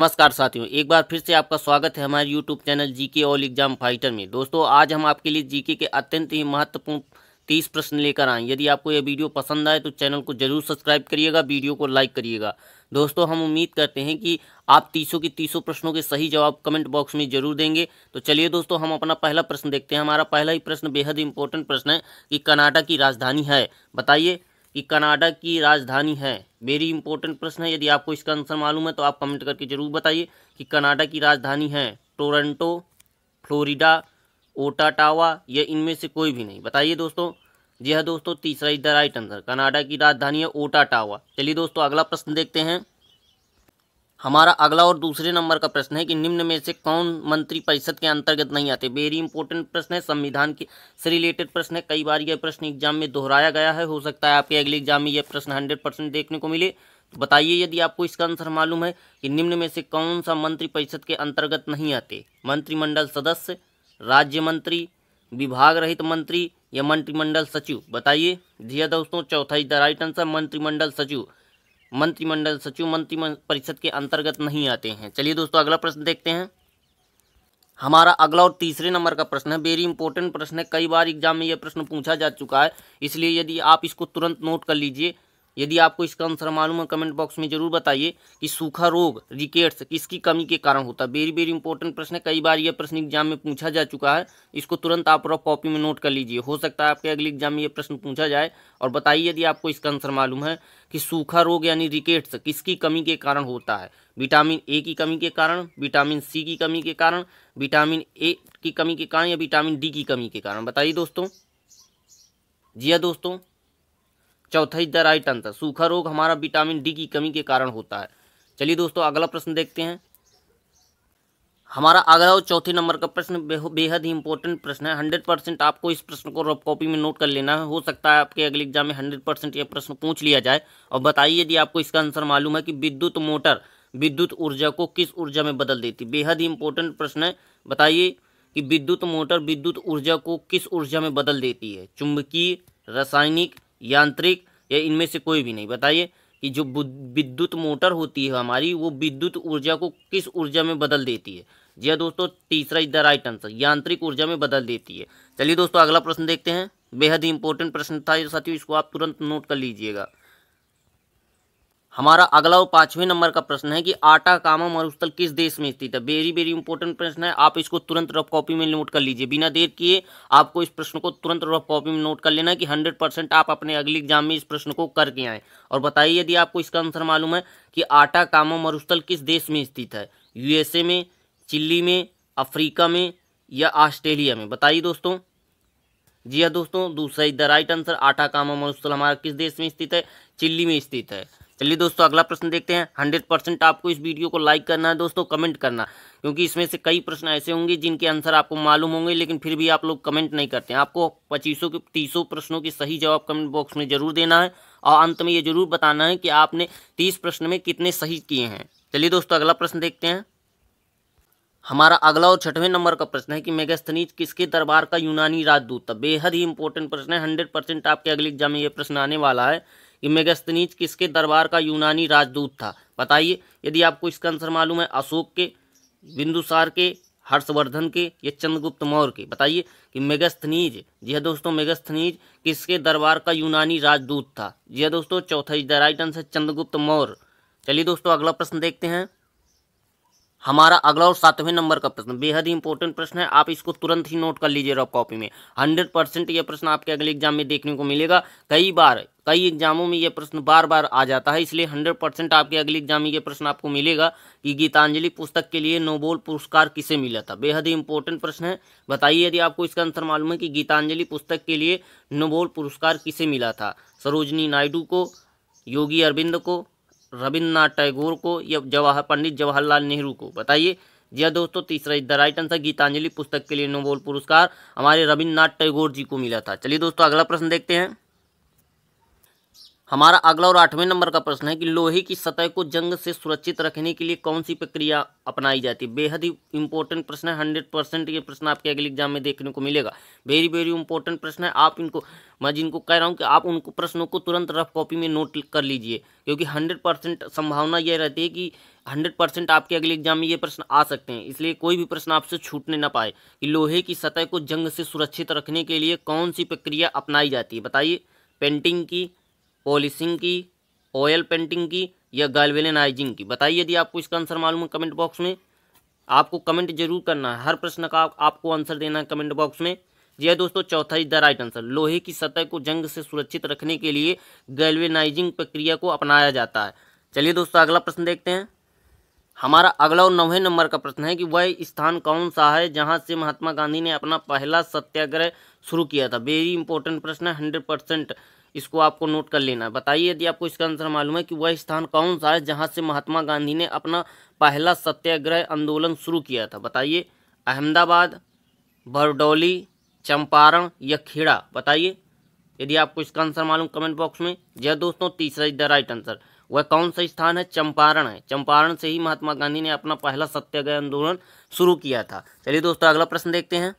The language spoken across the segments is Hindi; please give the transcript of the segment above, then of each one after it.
नमस्कार साथियों, एक बार फिर से आपका स्वागत है हमारे YouTube channel GK all exam fighter में। दोस्तों, आज हम आपके लिए जीके के अत्यंत ही महत्वपूर्ण 30 प्रश्न लेकर आए। यदि आपको यह वीडियो पसंद आए तो चैनल को जरूर सब्सक्राइब करिएगा, वीडियो को लाइक करिएगा। दोस्तों, हम उम्मीद करते हैं कि आप 30 के 30 प्रश्नों के सही जवाब कमेंट बॉक्स में जरूर देंगे। तो चलिए दोस्तों, हम अपना पहला प्रश्न देखते हैं। हमारा पहला ही प्रश्न बेहद इंपॉर्टेंट प्रश्न है कि कनाडा की राजधानी है, बताइए कि कनाडा की राजधानी है। वेरी इंपॉर्टेंट प्रश्न है। यदि आपको इसका आंसर मालूम है तो आप कमेंट करके जरूर बताइए कि कनाडा की राजधानी है टोरंटो, फ्लोरिडा, ओटाटावा या इनमें से कोई भी नहीं। बताइए दोस्तों। जी हाँ दोस्तों, तीसरा is the right answer. Canada की राजधानी है ओटाटावा। चलिए दोस्तों, अगला प्रश्न देखते हैं। हमारा अगला और दूसरे नंबर का प्रश्न है कि निम्न में से कौन मंत्री परिषद के अंतर्गत नहीं आते। वेरी इंपॉर्टेंट प्रश्न है, संविधान के से रिलेटेड प्रश्न है। कई बार यह प्रश्न एग्जाम में दोहराया गया है, हो सकता है आपके अगले एग्जाम में यह प्रश्न 100% देखने को मिले। तो बताइए यदि आपको इसका आंसर मालूम है कि निम्न में से कौन सा मंत्री परिषद के अंतर्गत नहीं आते। मंत्रिमंडल सदस्य, राज्य मंत्री, विभाग रहित मंत्री या मंत्रिमंडल सचिव। बताइए। जी हाँ दोस्तों, चौथा इज द राइट आंसर, मंत्रिमंडल सचिव। मंत्रिमंडल सचिव मंत्री परिषद के अंतर्गत नहीं आते हैं। चलिए दोस्तों, अगला प्रश्न देखते हैं। हमारा अगला और तीसरे नंबर का प्रश्न है। वेरी इंपॉर्टेंट प्रश्न है, कई बार एग्जाम में यह प्रश्न पूछा जा चुका है, इसलिए यदि आप इसको तुरंत नोट कर लीजिए। यदि आपको इसका आंसर मालूम है कमेंट बॉक्स में जरूर बताइए कि सूखा रोग रिकेट्स किसकी कमी के कारण होता है। वेरी वेरी इंपॉर्टेंट प्रश्न है, कई बार यह प्रश्न एग्जाम में पूछा जा चुका है। इसको तुरंत आप रफ कॉपी में नोट कर लीजिए, हो सकता है आपके अगले एग्जाम में यह प्रश्न पूछा जाए। और बताइए यदि आपको इसका आंसर मालूम है कि सूखा रोग यानी रिकेट्स किसकी कमी के कारण होता है। विटामिन ए की कमी के कारण, विटामिन सी की कमी के कारण, विटामिन ए की कमी के कारण या विटामिन डी की कमी के कारण। बताइए दोस्तों। जी हाँ दोस्तों, चौथा इज द राइट आंसर, सूखा रोग हमारा विटामिन डी की कमी के कारण होता है। चलिए दोस्तों, अगला प्रश्न देखते हैं। हमारा अगला और चौथे नंबर का प्रश्न बेहद ही इंपॉर्टेंट प्रश्न है। 100% आपको इस प्रश्न को रफ कॉपी में नोट कर लेना है, हो सकता है आपके अगले एग्जाम में 100% यह प्रश्न पूछ लिया जाए। और बताइए यदि आपको इसका आंसर मालूम है कि विद्युत मोटर विद्युत ऊर्जा को किस ऊर्जा में बदल देती। बेहद ही इंपॉर्टेंट प्रश्न है। बताइए कि विद्युत मोटर विद्युत ऊर्जा को किस ऊर्जा में बदल देती है। चुंबकीय, रासायनिक, यांत्रिक या इनमें से कोई भी नहीं। बताइए कि जो विद्युत मोटर होती है हमारी, वो विद्युत ऊर्जा को किस ऊर्जा में बदल देती है। जी हाँ दोस्तों, तीसरा इज द राइट आंसर, यांत्रिक ऊर्जा में बदल देती है। चलिए दोस्तों, अगला प्रश्न देखते हैं। बेहद ही इंपॉर्टेंट प्रश्न था साथियों, इसको आप तुरंत नोट कर लीजिएगा। हमारा अगला और पांचवें नंबर का प्रश्न है कि आटाकामा मरुस्थल किस देश में स्थित है। वेरी वेरी इंपॉर्टेंट प्रश्न है, आप इसको तुरंत रफ कॉपी में नोट कर लीजिए। बिना देर किए आपको इस प्रश्न को तुरंत रफ कॉपी में नोट कर लेना है कि 100% आप अपने अगले एग्जाम में इस प्रश्न को करके आएँ। और बताइए यदि आपको इसका आंसर मालूम है कि आटाकामा मरुस्थल किस देश में स्थित है। यूएसए में, चिली में, अफ्रीका में या ऑस्ट्रेलिया में। बताइए दोस्तों। जी हाँ दोस्तों, दूसरा is the right answer, Atacama मरुस्थल हमारा किस देश में स्थित है। चिली में स्थित है। चलिए दोस्तों, अगला प्रश्न देखते हैं। 100% आपको इस वीडियो को लाइक करना है दोस्तों, कमेंट करना, क्योंकि इसमें से कई प्रश्न ऐसे होंगे जिनके आंसर आपको मालूम होंगे लेकिन फिर भी आप लोग कमेंट नहीं करते हैं। आपको 25 के 30 प्रश्नों के सही जवाब कमेंट बॉक्स में जरूर देना है और अंत में ये जरूर बताना है कि आपने 30 प्रश्न में कितने सही किए हैं। चलिए दोस्तों, अगला प्रश्न देखते हैं। हमारा अगला और छठवें नंबर का प्रश्न है कि मेगास्थनीज किसके दरबार का यूनानी राजदूत था। बेहद ही इंपॉर्टेंट प्रश्न है, 100% आपके अगले एग्जाम में यह प्रश्न आने वाला है कि मेगास्थनीज किसके दरबार का यूनानी राजदूत था। बताइए यदि आपको इसका आंसर मालूम है। अशोक के, बिंदुसार के, हर्षवर्धन के या चंद्रगुप्त मौर्य के। बताइए कि मेगास्थनीज, जी हाँ दोस्तों, मेगास्थनीज किसके दरबार का यूनानी राजदूत था। जी हाँ दोस्तों, चौथा is the right answer, Chandragupta Maurya. चलिए दोस्तों, अगला प्रश्न देखते हैं। हमारा अगला और 7वें नंबर का प्रश्न बेहद ही इंपॉर्टेंट प्रश्न है, आप इसको तुरंत ही नोट कर लीजिए रफ कॉपी में। 100% यह प्रश्न आपके अगले एग्जाम में देखने को मिलेगा। कई एग्जामों में यह प्रश्न बार बार आ जाता है, इसलिए 100% आपके अगले एग्जाम में यह प्रश्न आपको मिलेगा कि गीतांजलि पुस्तक के लिए नोबेल पुरस्कार किसे मिला था। बेहद ही इंपॉर्टेंट प्रश्न है। बताइए यदि आपको इसका आंसर मालूम है कि गीतांजलि पुस्तक के लिए नोबेल पुरस्कार किसे मिला था। सरोजनी नायडू को, योगी अरविंद को, रविन्द्रनाथ टैगोर को या पंडित जवाहरलाल नेहरू को। बताइए। जी हाँ दोस्तों, तीसरा is the right answer, Gitanjali पुस्तक के लिए नोबेल पुरस्कार हमारे रविन्द्रनाथ टैगोर जी को मिला था। चलिए दोस्तों, अगला प्रश्न देखते हैं। हमारा अगला और 8वें नंबर का प्रश्न है कि लोहे की सतह को जंग से सुरक्षित रखने के लिए कौन सी प्रक्रिया अपनाई जाती है। बेहद ही इंपॉर्टेंट प्रश्न है, 100% ये प्रश्न आपके अगले एग्जाम में देखने को मिलेगा। वेरी वेरी इंपॉर्टेंट प्रश्न है। आप इनको, मैं जिनको कह रहा हूँ कि आप उनको प्रश्नों को तुरंत रफ कॉपी में नोट कर लीजिए, क्योंकि 100% संभावना यह रहती है कि 100% आपके अगले एग्जाम में ये प्रश्न आ सकते हैं। इसलिए कोई भी प्रश्न आपसे छूटने ना पाए कि लोहे की सतह को जंग से सुरक्षित रखने के लिए कौन सी प्रक्रिया अपनाई जाती है। बताइए, पेंटिंग की, पॉलिशिंग की, ऑयल पेंटिंग की या गैल्वेनाइजिंग की। बताइए यदि आपको इसका आंसर मालूम है कमेंट बॉक्स में। आपको कमेंट जरूर करना है, हर प्रश्न का आपको आंसर देना है कमेंट बॉक्स में। जी हाँ दोस्तों, चौथा इज द राइट आंसर। लोहे की सतह को जंग से सुरक्षित रखने के लिए गैल्वेनाइजिंग प्रक्रिया को अपनाया जाता है। चलिए दोस्तों, अगला प्रश्न देखते हैं। हमारा अगला और 9वें नंबर का प्रश्न है कि वह स्थान कौन सा है जहां से महात्मा गांधी ने अपना पहला सत्याग्रह शुरू किया था। वेरी इंपॉर्टेंट प्रश्न है, 100% इसको आपको नोट कर लेना है। बताइए यदि आपको इसका आंसर मालूम है कि वह स्थान कौन सा है जहां से महात्मा गांधी ने अपना पहला सत्याग्रह आंदोलन शुरू किया था। बताइए, अहमदाबाद, बरडौली, चंपारण या खेड़ा। बताइए यदि आपको इसका आंसर मालूम कमेंट बॉक्स में। जी दोस्तों, तीसरा इज द राइट आंसर। वह कौन सा स्थान है? चंपारण है। चंपारण से ही महात्मा गांधी ने अपना पहला सत्याग्रह आंदोलन शुरू किया था। चलिए दोस्तों, अगला प्रश्न देखते हैं।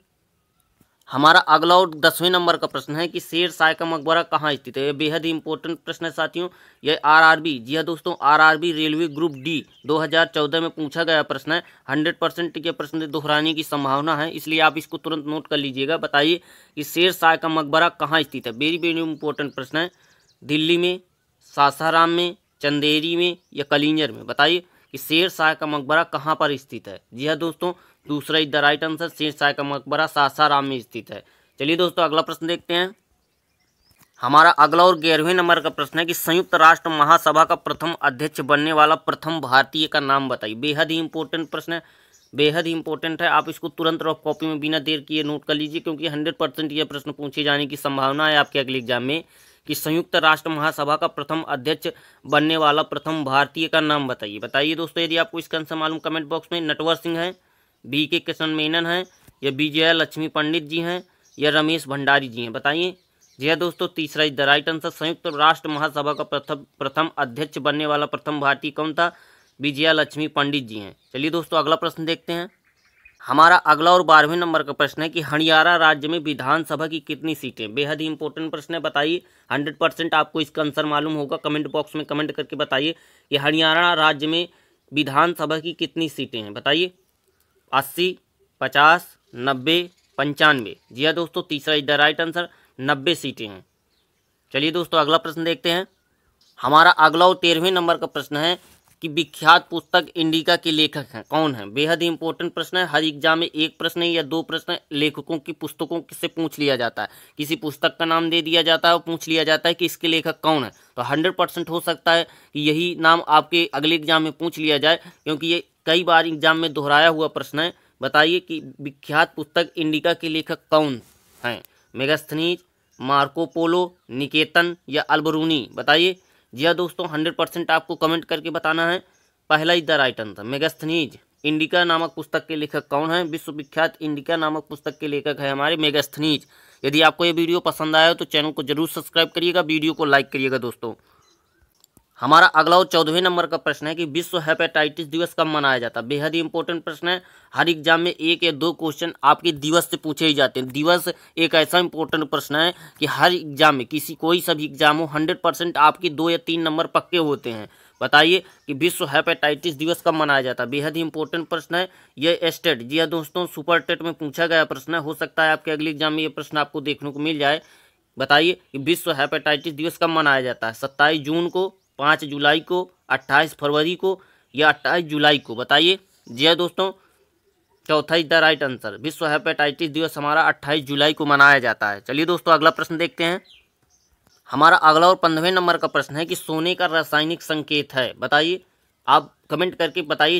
हमारा अगला और 10वें नंबर का प्रश्न है कि शेर शाह का मकबरा कहाँ स्थित है। यह बेहद ही इंपॉर्टेंट प्रश्न है साथियों। यह आरआरबी, जी हाँ दोस्तों, आरआरबी रेलवे ग्रुप डी 2014 में पूछा गया प्रश्न है। 100% ये प्रश्न दोहराने की संभावना है, इसलिए आप इसको तुरंत नोट कर लीजिएगा। बताइए कि शेर शाह का मकबरा कहाँ स्थित है। वेरी वेरी इंपॉर्टेंट प्रश्न है। दिल्ली में, सासाराम में, चंदेरी में या कलिंजर में। बताइए कि शेर शाह का मकबरा कहाँ पर स्थित है। जी हाँ दोस्तों, दूसरा is the right answer. Sher Shah का मकबरा सासाराम में स्थित है। चलिए दोस्तों, अगला प्रश्न देखते हैं। हमारा अगला और 11वें नंबर का प्रश्न है कि संयुक्त राष्ट्र महासभा का प्रथम अध्यक्ष बनने वाला प्रथम भारतीय का नाम बताइए। बेहद ही इंपॉर्टेंट प्रश्न है, बेहद ही इंपॉर्टेंट है। आप इसको तुरंत रफ कॉपी में बिना देर किए नोट कर लीजिए, क्योंकि 100% यह प्रश्न पूछे जाने की संभावना है आपके अगले एग्जाम में कि संयुक्त राष्ट्र महासभा का प्रथम अध्यक्ष बनने वाला प्रथम भारतीय का नाम बताइए। बताइए दोस्तों यदि आपको इसका आंसर मालूम कमेंट बॉक्स में। नटवर सिंह है, BK कृष्ण मेनन है या विजया लक्ष्मी पंडित जी हैं या रमेश भंडारी जी हैं। बताइए। जी हाँ दोस्तों, तीसरा इज द राइट आंसर। संयुक्त राष्ट्र महासभा का प्रथम अध्यक्ष बनने वाला प्रथम भारतीय कौन था? विजया लक्ष्मी पंडित जी हैं। चलिए दोस्तों, अगला प्रश्न देखते हैं। हमारा अगला और 12वें नंबर का प्रश्न है कि हरियाणा राज्य में विधानसभा की कितनी सीटें। बेहद ही इंपॉर्टेंट प्रश्न है। बताइए, 100% आपको इसका आंसर मालूम होगा। कमेंट बॉक्स में कमेंट करके बताइए कि हरियाणा राज्य में विधानसभा की कितनी सीटें हैं। बताइए, 80, 50, 90, 95। जी हाँ दोस्तों, तीसरा इज द राइट आंसर, 90 सीटें हैं। चलिए दोस्तों, अगला प्रश्न देखते हैं। हमारा अगला और 13वें नंबर का प्रश्न है कि विख्यात पुस्तक इंडिका के लेखक हैं कौन है। बेहद ही इंपॉर्टेंट प्रश्न है। हर एग्जाम में एक प्रश्न या दो प्रश्न लेखकों की पुस्तकों से पूछ लिया जाता है। किसी पुस्तक का नाम दे दिया जाता है और पूछ लिया जाता है कि इसके लेखक कौन है। तो 100% हो सकता है कि यही नाम आपके अगले एग्जाम में पूछ लिया जाए, क्योंकि ये कई बार एग्जाम में दोहराया हुआ प्रश्न है। बताइए कि विख्यात पुस्तक इंडिका के लेखक कौन हैं? मेगास्थनीज, मार्को पोलो, निकेतन या अल्बरूनी। बताइए। जी हाँ दोस्तों, 100% आपको कमेंट करके बताना है। पहला is the right answer, Megasthenes. Indica नामक पुस्तक के लेखक कौन है? विश्वविख्यात इंडिका नामक पुस्तक के लेखक है हमारे मेगास्थनीज। यदि आपको ये वीडियो पसंद आया हो तो चैनल को जरूर सब्सक्राइब करिएगा, वीडियो को लाइक करिएगा दोस्तों। हमारा अगला और 14वें नंबर का प्रश्न है कि विश्व हेपेटाइटिस दिवस कब मनाया जाता है। बेहद ही इंपॉर्टेंट प्रश्न है। हर एग्जाम में एक या दो क्वेश्चन आपके दिवस से पूछे ही जाते हैं। दिवस एक ऐसा इंपॉर्टेंट प्रश्न है कि हर एग्जाम में, कोई सभी एग्जाम हो, 100% आपके 2 या 3 नंबर पक्के होते हैं। बताइए कि विश्व हेपेटाइटिस दिवस कब मनाया जाता है। बेहद ही इंपॉर्टेंट प्रश्न है। यह स्टेट, जी हाँ दोस्तों, सुपर टेट में पूछा गया प्रश्न है। हो सकता है आपके अगले एग्जाम में ये प्रश्न आपको देखने को मिल जाए। बताइए कि विश्व हेपेटाइटिस दिवस कब मनाया जाता है। 27 जून को, 5 जुलाई को, 28 फरवरी को या 28 जुलाई को। बताइए। जी हाँ दोस्तों, चौथा इज द राइट आंसर। विश्व हेपेटाइटिस दिवस हमारा 28 जुलाई को मनाया जाता है। चलिए दोस्तों, अगला प्रश्न देखते हैं। हमारा अगला और 15वें नंबर का प्रश्न है कि सोने का रासायनिक संकेत है। बताइए, आप कमेंट करके बताइए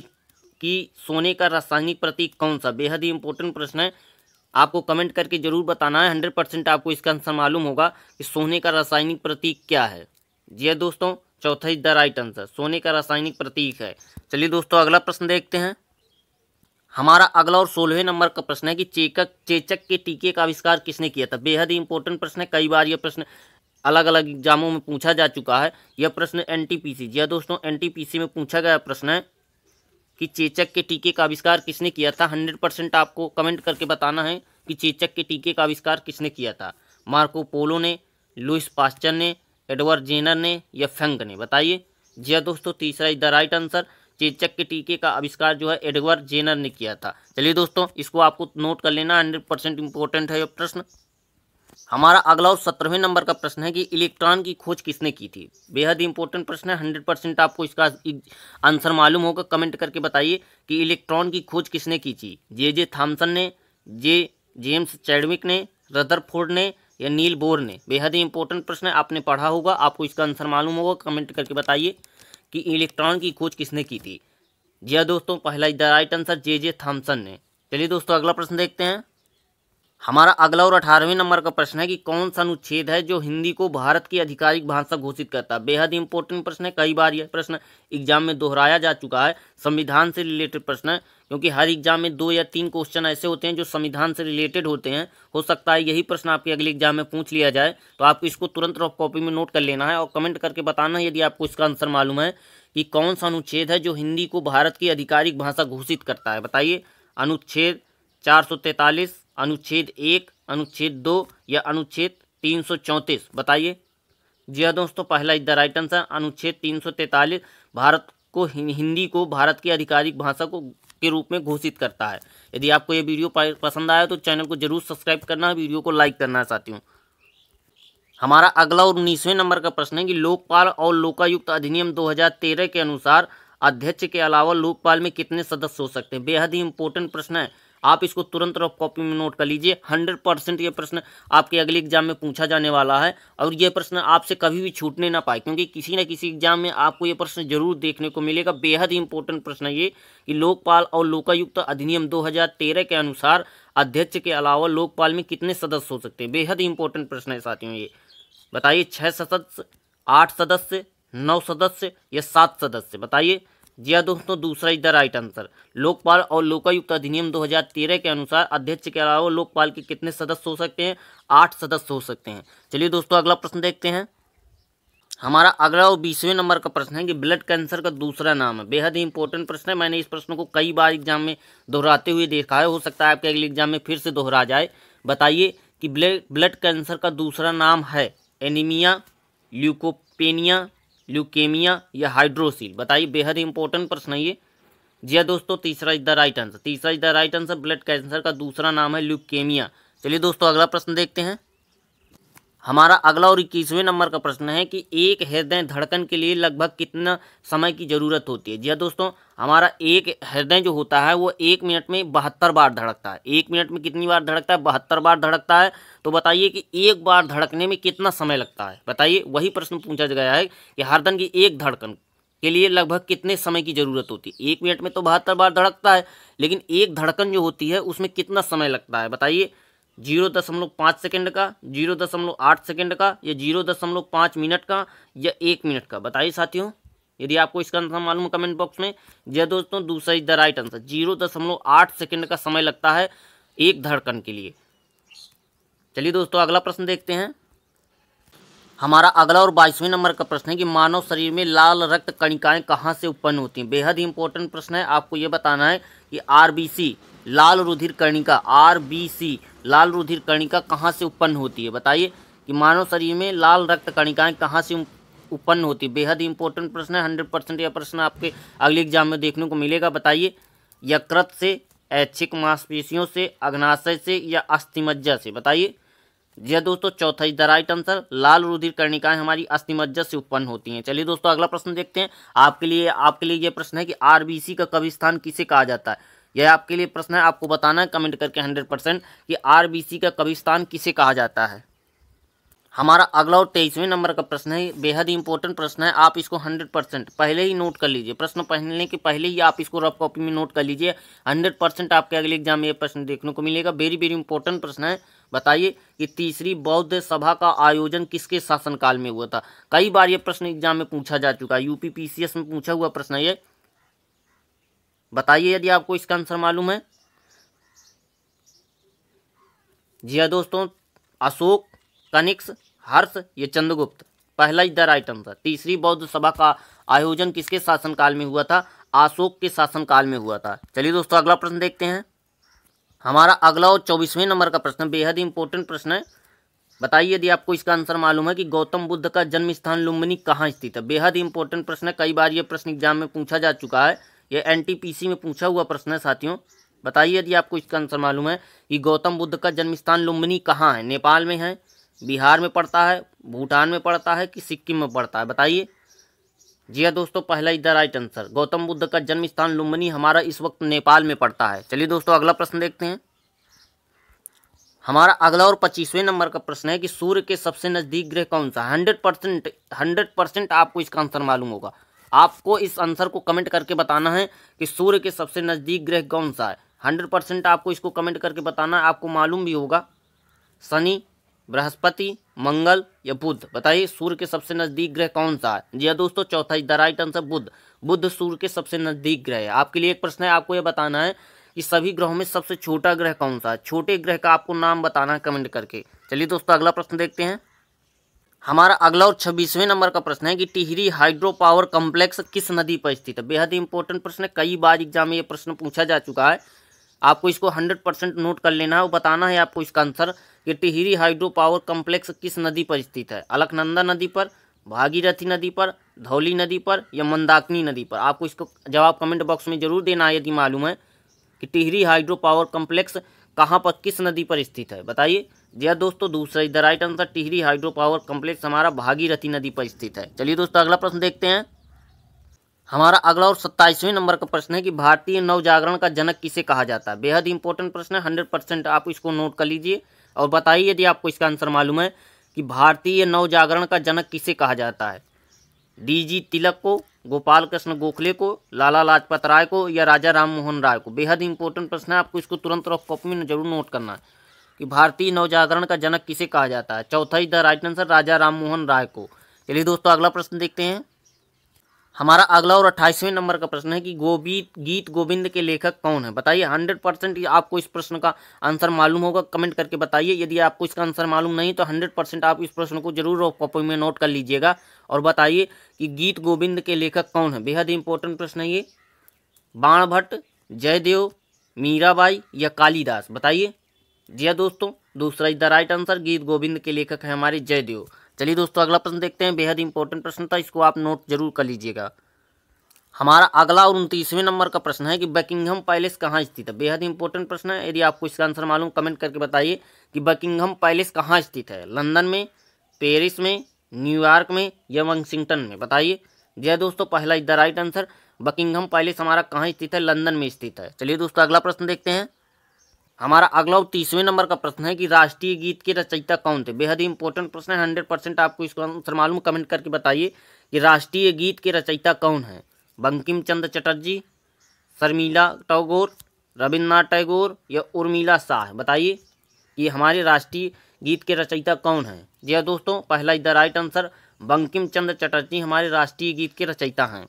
कि सोने का रासायनिक प्रतीक कौन सा। बेहद ही इंपॉर्टेंट प्रश्न है, आपको कमेंट करके जरूर बताना है। 100% आपको इसका आंसर मालूम होगा कि सोने का रासायनिक प्रतीक क्या है। जी हाँ दोस्तों, चौथा इज द राइट आंसर, सोने का रासायनिक प्रतीक है। चलिए दोस्तों, अगला प्रश्न देखते हैं। हमारा अगला और 16वें नंबर का प्रश्न है कि चेचक के टीके का आविष्कार किसने किया था। बेहद ही इंपॉर्टेंट प्रश्न है। कई बार यह प्रश्न अलग अलग एग्जामों में पूछा जा चुका है। यह प्रश्न एनटीपीसी, जी हाँ दोस्तों, एनटीपीसी में पूछा गया प्रश्न है कि चेचक के टीके का आविष्कार किसने किया था। 100% आपको कमेंट करके बताना है कि चेचक के टीके का आविष्कार किसने किया था। मार्को पोलो ने, लुइस पास्चर ने, एडवर्ड जेनर ने या फेंक ने, बताइए। जी हाँ दोस्तों, तीसरा इज द राइट आंसर। चेचक के टीके का आविष्कार जो है एडवर्ड जेनर ने किया था। चलिए दोस्तों, इसको आपको नोट कर लेना, 100% इंपॉर्टेंट है यह प्रश्न। हमारा अगला और 17वें नंबर का प्रश्न है कि इलेक्ट्रॉन की खोज किसने की थी। बेहद इंपॉर्टेंट प्रश्न है, 100% आपको इसका आंसर मालूम होगा। कमेंट करके बताइए कि इलेक्ट्रॉन की खोज किसने की थी। जे थॉमसन ने, जेम्स चैडविक ने, रदरफोर्ड ने या नील बोर ने। बेहद ही इंपॉर्टेंट प्रश्न है, आपने पढ़ा होगा, आपको इसका आंसर मालूम होगा। कमेंट करके बताइए कि इलेक्ट्रॉन की खोज किसने की थी। जी हाँ दोस्तों, पहला the right answer J Thomson ने। चलिए दोस्तों, अगला प्रश्न देखते हैं। हमारा अगला और 18वें नंबर का प्रश्न है कि कौन सा अनुच्छेद है जो हिंदी को भारत की आधिकारिक भाषा घोषित करता है। बेहद इंपॉर्टेंट प्रश्न है, कई बार यह प्रश्न एग्जाम में दोहराया जा चुका है। संविधान से रिलेटेड प्रश्न है, क्योंकि हर एग्जाम में 2 या 3 क्वेश्चन ऐसे होते हैं जो संविधान से रिलेटेड होते हैं। हो सकता है यही प्रश्न आपके अगले एग्जाम में पूछ लिया जाए, तो आपको इसको तुरंत रफ कॉपी में नोट कर लेना है और कमेंट करके बताना है यदि आपको इसका आंसर मालूम है कि कौन सा अनुच्छेद है जो हिंदी को भारत की आधिकारिक भाषा घोषित करता है। बताइए, अनुच्छेद 443, अनुच्छेद 1, अनुच्छेद 2 या अनुच्छेद 334, बताइए। जी हाँ दोस्तों, पहला इज द राइट आंसर, अनुच्छेद 343 भारत को हिंदी को भारत की आधिकारिक भाषा को के रूप में घोषित करता है। यदि आपको ये वीडियो पसंद आया तो चैनल को जरूर सब्सक्राइब करना, वीडियो को लाइक करना चाहती हूँ। हमारा अगला और 19वें नंबर का प्रश्न है कि लोकपाल और लोकायुक्त अधिनियम 2013 के अनुसार अध्यक्ष के अलावा लोकपाल में कितने सदस्य हो सकते हैं। बेहद ही इंपॉर्टेंट प्रश्न है, आप इसको तुरंत रफ कॉपी में नोट कर लीजिए। 100% ये प्रश्न आपके अगले एग्जाम में पूछा जाने वाला है और ये प्रश्न आपसे कभी भी छूटने ना पाए, क्योंकि किसी न किसी एग्जाम में आपको ये प्रश्न जरूर देखने को मिलेगा। बेहद ही इंपॉर्टेंट प्रश्न है ये कि लोकपाल और लोकायुक्त अधिनियम 2013 के अनुसार अध्यक्ष के अलावा लोकपाल में कितने सदस्य हो सकते हैं। बेहद ही इंपॉर्टेंट प्रश्न है साथियों ये। बताइए, 6 सदस्य, 8 सदस्य, 9 सदस्य या 7 सदस्य, बताइए। जी हाँ दोस्तों, दूसरा is the right answer. Lokpal और लोकायुक्त अधिनियम 2013 के अनुसार अध्यक्ष के अलावा लोकपाल के कितने सदस्य हो सकते हैं। 8 सदस्य हो सकते हैं। चलिए दोस्तों, अगला प्रश्न देखते हैं। हमारा अगला और 20वें नंबर का प्रश्न है कि ब्लड कैंसर का दूसरा नाम है। बेहद ही इंपॉर्टेंट प्रश्न है, मैंने इस प्रश्न को कई बार एग्जाम में दोहराते हुए देखा है, हो सकता है आपके अगले एग्जाम में फिर से दोहरा जाए। बताइए कि ब्लड कैंसर का दूसरा नाम है एनीमिया, ल्यूकोपेनिया, ल्यूकेमिया या हाइड्रोसील, बताइए। बेहद इंपॉर्टेंट प्रश्न है ये। जी हाँ दोस्तों, तीसरा इज द राइट आंसर। तीसरा is the right answer, blood cancer का दूसरा नाम है ल्यूकेमिया। चलिए दोस्तों, अगला प्रश्न देखते हैं। हमारा अगला और 21वें नंबर का प्रश्न है कि एक हृदय धड़कन के लिए लगभग कितना समय की ज़रूरत होती है। जी हाँ दोस्तों, हमारा एक हृदय जो होता है वो 1 मिनट में 72 बार धड़कता है। 1 मिनट में कितनी बार धड़कता है? 72 बार धड़कता है। तो बताइए कि एक बार धड़कने में कितना समय लगता है। बताइए, वही प्रश्न पूछा गया है कि हृदय की एक धड़कन के लिए लगभग कितने समय की ज़रूरत होती है। 1 मिनट में तो 72 बार धड़कता है, लेकिन एक धड़कन जो होती है उसमें कितना समय लगता है। बताइए, 0.5 सेकंड का, 0.8 सेकंड का या 0.5 मिनट का या 1 मिनट का, बताइए साथियों। यदि आपको इसका आंसर मालूम है कमेंट बॉक्स में। जी दोस्तों, दूसरा is the right answer. 0.8 second का समय लगता है एक धड़कन के लिए। चलिए दोस्तों, अगला प्रश्न देखते हैं। हमारा अगला और 22वें नंबर का प्रश्न है कि मानव शरीर में लाल रक्त कणिकाएं कहाँ से उत्पन्न होती हैं। बेहद ही इंपॉर्टेंट प्रश्न है, आपको ये बताना है कि आरबीसी लाल रुधिर कणिका, आरबीसी लाल रुधिर कणिका कहाँ से उत्पन्न होती है। बताइए कि मानव शरीर में लाल रक्त कणिकाएं कहाँ से उत्पन्न होती है। बेहद ही इंपॉर्टेंट प्रश्न है, 100% यह प्रश्न आपके अगले एग्जाम में देखने को मिलेगा। बताइए, यकृत से, ऐच्छिक मांसपेशियों से, अग्नाशय से या अस्थिमज्जा से, बताइए। जी दोस्तों, चौथा इज द राइट आंसर। लाल रुधिर कणिकाएं हमारी अस्थिमज्जा से उत्पन्न होती हैं। चलिए दोस्तों, अगला प्रश्न देखते हैं। आपके लिए ये प्रश्न है कि आरबीसी का कब्रिस्तान किसे कहा जाता है। यह आपके लिए प्रश्न है, आपको बताना है कमेंट करके 100% कि आरबीसी का कब्रिस्तान किसे कहा जाता है। हमारा अगला और 23वें नंबर का प्रश्न है, बेहद ही इंपॉर्टेंट प्रश्न है, आप इसको 100% पहले ही नोट कर लीजिए। प्रश्न पढ़ने के पहले ही आप इसको रफ कॉपी में नोट कर लीजिए। 100% आपके अगले एग्जाम में ये प्रश्न देखने को मिलेगा। वेरी वेरी इंपॉर्टेंट प्रश्न है। बताइए कि तीसरी बौद्ध सभा का आयोजन किसके शासनकाल में हुआ था। कई बार ये प्रश्न एग्जाम में पूछा जा चुका है, यूपी पीसीएस में पूछा हुआ प्रश्न है ये। बताइए यदि आपको इसका आंसर मालूम है। जी हाँ दोस्तों, अशोक, कनिष्क, हर्ष या चंद्रगुप्त? पहला इज द राइट आंसर। तीसरी बौद्ध सभा का आयोजन किसके शासनकाल में हुआ था? अशोक के शासनकाल में हुआ था। चलिए दोस्तों अगला प्रश्न देखते हैं। हमारा अगला और 24वें नंबर का प्रश्न बेहद इंपॉर्टेंट प्रश्न है। बताइए यदि आपको इसका आंसर मालूम है कि गौतम बुद्ध का जन्म स्थान लुम्बिनी कहाँ स्थित है। बेहद इंपॉर्टेंट प्रश्न है, कई बार ये प्रश्न एग्जाम में पूछा जा चुका है, ये एनटीपीसी में पूछा हुआ प्रश्न है साथियों। बताइए यदि आपको इसका आंसर मालूम है कि गौतम बुद्ध का जन्म स्थान लुम्बिनी कहाँ है? नेपाल में है, बिहार में पड़ता है, भूटान में पड़ता है कि सिक्किम में पड़ता है? बताइए। जी हाँ दोस्तों, पहला is the right answer. Gautam Buddha का जन्म स्थान लुम्बिनी हमारा इस वक्त नेपाल में पड़ता है। चलिए दोस्तों अगला प्रश्न देखते हैं। हमारा अगला और 25वें नंबर का प्रश्न है कि सूर्य के सबसे नज़दीक ग्रह कौन सा? 100% आपको इसका आंसर मालूम होगा। आपको इस आंसर को कमेंट करके बताना है कि सूर्य के सबसे नज़दीक ग्रह कौन सा है। 100% आपको इसको कमेंट करके बताना है। आपको मालूम भी होगा शनि, बृहस्पति, मंगल या बुध। बताइए सूर्य के सबसे नज़दीक ग्रह कौन सा है? जी हाँ दोस्तों, चौथा इज द राइट आंसर बुध। बुध सूर्य के सबसे नज़दीक ग्रह है। आपके लिए एक प्रश्न है, आपको यह बताना है कि सभी ग्रहों में सबसे छोटा ग्रह कौन सा है? छोटे ग्रह का आपको नाम बताना है कमेंट करके। चलिए दोस्तों अगला प्रश्न देखते हैं। हमारा अगला और 26वें नंबर का प्रश्न है कि टिहरी हाइड्रो पावर कॉम्प्लेक्स किस नदी पर स्थित है? बेहद इंपॉर्टेंट प्रश्न है, कई बार एग्जाम में ये प्रश्न पूछा जा चुका है। आपको इसको 100% नोट कर लेना है और बताना है आपको इसका आंसर कि टिहरी हाइड्रो पावर कॉम्प्लेक्स किस नदी पर स्थित है? अलकनंदा नदी पर, भागीरथी नदी पर, धौली नदी पर या मंदाकिनी नदी पर? आपको इसको जवाब कमेंट बॉक्स में जरूर देना है यदि मालूम है कि टिहरी हाइड्रो पावर कॉम्प्लेक्स कहाँ पर किस नदी पर स्थित है। बताइए। जी हाँ दोस्तों, दूसरा is the right answer. Tehri hydro power complex हमारा भागीरथी नदी पर स्थित है। चलिए दोस्तों अगला प्रश्न देखते हैं। हमारा अगला और 27वें नंबर का प्रश्न है कि भारतीय नवजागरण का जनक किसे कहा जाता है? बेहद इंपॉर्टेंट प्रश्न है, 100% आप इसको नोट कर लीजिए और बताइए यदि आपको इसका आंसर मालूम है कि भारतीय नवजागरण का जनक किसे कहा जाता है? डीजी तिलक को, गोपाल कृष्ण गोखले को, लाला लाजपत राय को या राजा राम मोहन राय को? बेहद इंपॉर्टेंट प्रश्न है, आपको इसको तुरंत रफ कॉपी में जरूर नोट करना है कि भारतीय नवजागरण का जनक किसे कहा जाता है। चौथा इज द राइट आंसर, राजा राम मोहन राय को। चलिए दोस्तों अगला प्रश्न देखते हैं। हमारा अगला और 28वें नंबर का प्रश्न है कि गीत गोविंद के लेखक कौन है? बताइए। 100% आपको इस प्रश्न का आंसर मालूम होगा, कमेंट करके बताइए। यदि आपको इसका आंसर मालूम नहीं तो 100% आप इस प्रश्न को जरूर कॉपी में नोट कर लीजिएगा और बताइए कि गीत गोविंद के लेखक कौन है। बेहद इंपॉर्टेंट प्रश्न है ये। बाणभट्ट, जयदेव, मीराबाई या कालिदास? बताइए। जी हाँ दोस्तों, दूसरा इज द राइट आंसर। गीत गोविंद के लेखक है हमारे जयदेव। चलिए दोस्तों अगला प्रश्न देखते हैं। बेहद इंपॉर्टेंट प्रश्न था, इसको आप नोट जरूर कर लीजिएगा। हमारा अगला और 29वें नंबर का प्रश्न है कि बकिंघम पैलेस कहाँ स्थित है? बेहद इंपॉर्टेंट प्रश्न है, यदि आपको इसका आंसर मालूम कमेंट करके बताइए कि बकिंघम पैलेस कहाँ स्थित है? लंदन में, पेरिस में, न्यूयॉर्क में या वाशिंगटन में? बताइए। जी हाँ दोस्तों, पहला is the right answer. Buckingham palace हमारा कहाँ स्थित है? लंदन में स्थित है। चलिए दोस्तों अगला प्रश्न देखते हैं। हमारा अगला और 30वें नंबर का प्रश्न है कि राष्ट्रीय गीत के रचयिता कौन थे? बेहद इंपॉर्टेंट प्रश्न है, 100% आपको इसका आंसर मालूम कमेंट करके बताइए कि राष्ट्रीय गीत के रचयिता कौन है? बंकिम चंद्र चटर्जी, शर्मिला टैगोर, रविन्द्रनाथ टैगोर या उर्मिला शाह? बताइए कि हमारे राष्ट्रीय गीत के रचयिता कौन हैं? जी हाँ दोस्तों, पहला is the right answer. Bankim Chandra Chatterjee हमारे राष्ट्रीय गीत के रचयिता हैं।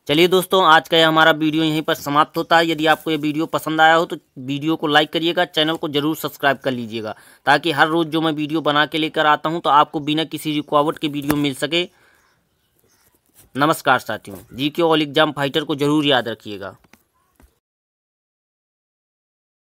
चलिए दोस्तों, आज का यह हमारा वीडियो यहीं पर समाप्त होता है। यदि आपको ये वीडियो पसंद आया हो तो वीडियो को लाइक करिएगा, चैनल को जरूर सब्सक्राइब कर लीजिएगा ताकि हर रोज़ जो मैं वीडियो बना के लेकर आता हूं तो आपको बिना किसी रुकावट के वीडियो मिल सके। नमस्कार साथियों, जीके ऑल एग्जाम फाइटर को जरूर याद रखिएगा।